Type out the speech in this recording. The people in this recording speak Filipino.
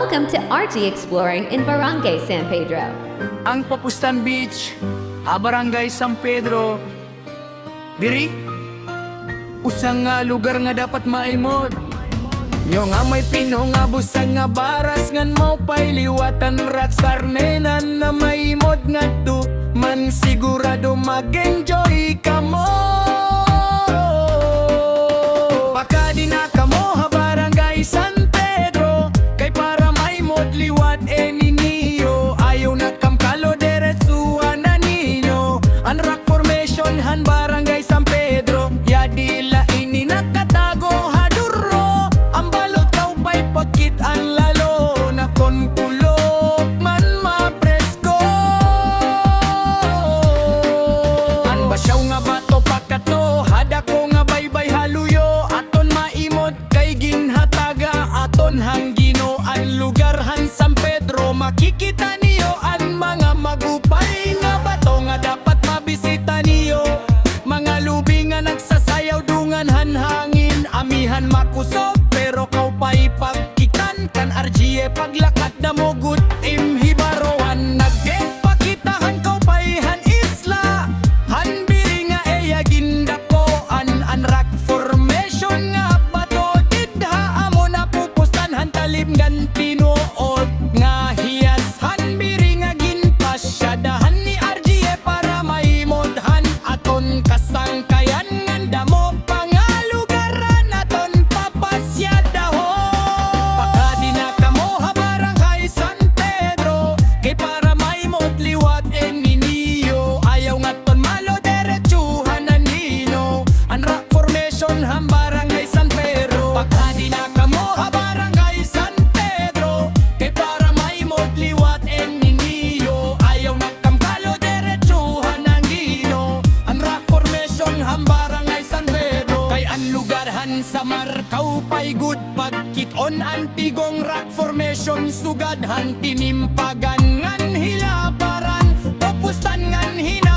Welcome to RG Exploring in Barangay San Pedro. Ang Papustan Beach, Barangay San Pedro. Diri, usang nga lugar nga dapat maimod. Yo nga may pino nga busang nga baras ngan mo pay liwatan rat sarnenan na maimod nga tu man sigurado mag-enjoy ka mo. Baka di na ka mo ha Barangay San Pedro kay para maimod liwat ninyo ayaw na kamkalo diretsuhan na ninyo ang rock formation han Barangay San Pedro yadi laini nakatago haduro ang balot daw pa'y pagkit ang lalo na konkulog man mapresko an basyaw nga bato pagkato hada ko nga baybay haluyo aton maimod kay ginhataga aton hanggino ang lugar han San Pedro makikita niyo ang mga magupay nga bato nga dapat mabisita niyo mga lubi nga nagsasayaw dungan han hangin amihan makusog pero kaw pa'y pagkitan kan RGE paglakad na mo good imhibaroan nagpakitahan kaw pa'y han isla han biri nga eya gindako an rock formation nga bato didha amo na pupustan han talim gan tinuod nga hiyas han biri nga ginpasyadahan ni RGE para maimodhan aton kasangkayan nganda mo pangalugaran aton papasyadahon baka di na kamo ha Barangay San Pedro kay para maimod liwat ninyo ayaw nga ton malo diretsuhan na nino ang rock formation han Barangay San Pedro baka di na kamo ha Barangay San Pedro kay para maimod liwat ninyo ayaw nga kamkalo diretsuhan ang gino ang rock formation han Barangay San Pedro kay ang lugar han sa Markaw pa'y good pagkit-on ang tigong rock formation sugad han tinimpagan ngan hilaparan papustan ngan hina